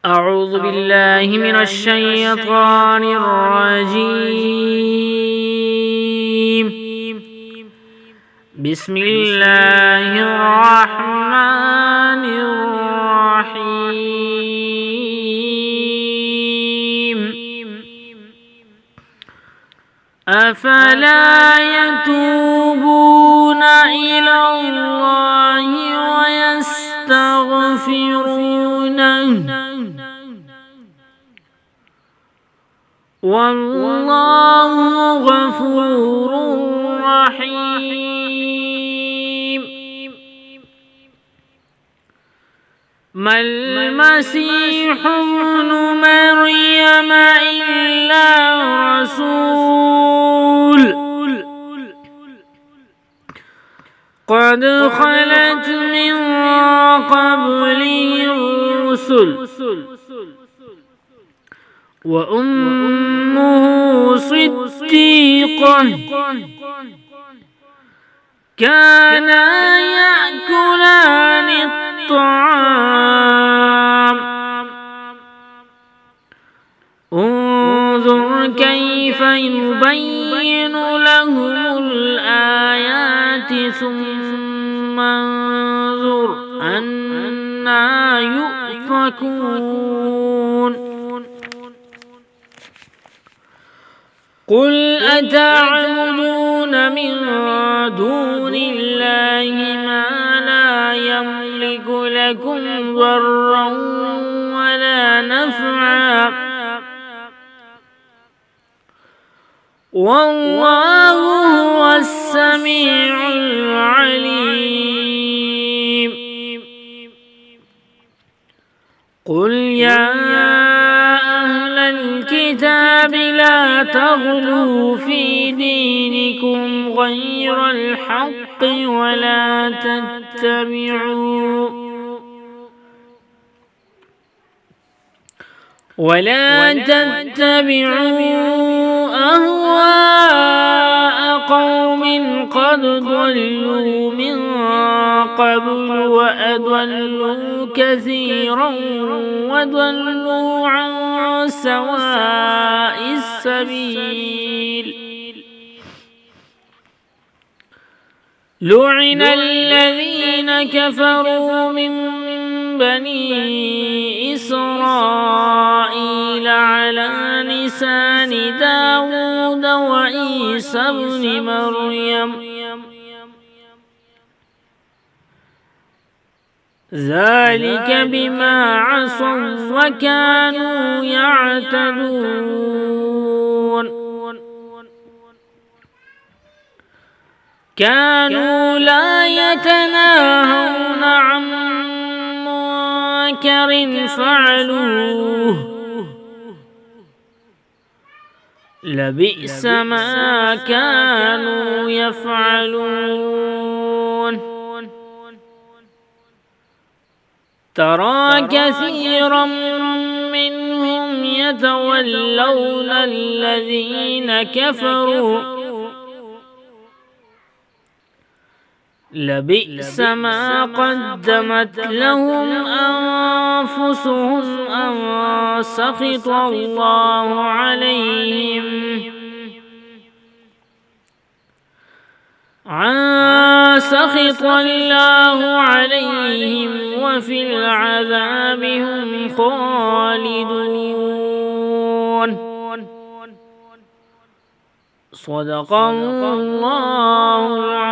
أعوذ بالله من الشيطان الرجيم. بسم الله الرحمن الرحيم. أفلا يتوبون إلى الله ويستغفرونه والله غفور رحيم. ما المسيح ابن مريم إلا رسول قد خلت من قبله الرسل وأمه صديقة كانا يأكلان الطعام. انظر كيف يبين لهم الآيات ثم انظر أنى يؤفكون. قل أتعبدون من دون الله ما لا يملك لكم ضرا ولا نفعا والله هو السميع العليم. قل يا أهل الكتاب لا تغلوا في دينكم غير الحق ولا تتبعوا أهواء قوم قد ضلوا من قبل وأضلوا كثيرا وضلوا عن سواء السبيل. لعن الذين كفروا من بني إسرائيل على لسان داود وعيسى ابن مريم ذلك بما عصوا وكانوا يعتدون. كانوا لا يتناهون عن منكر فعلوه لبئس ما كانوا يفعلون. ترى كثيرا منهم يتولون الذين كفروا لبئس ما قدمت لهم أنفسهم أن سخط الله عليهم وفي العذاب هم خالدون. صدق الله العظيم.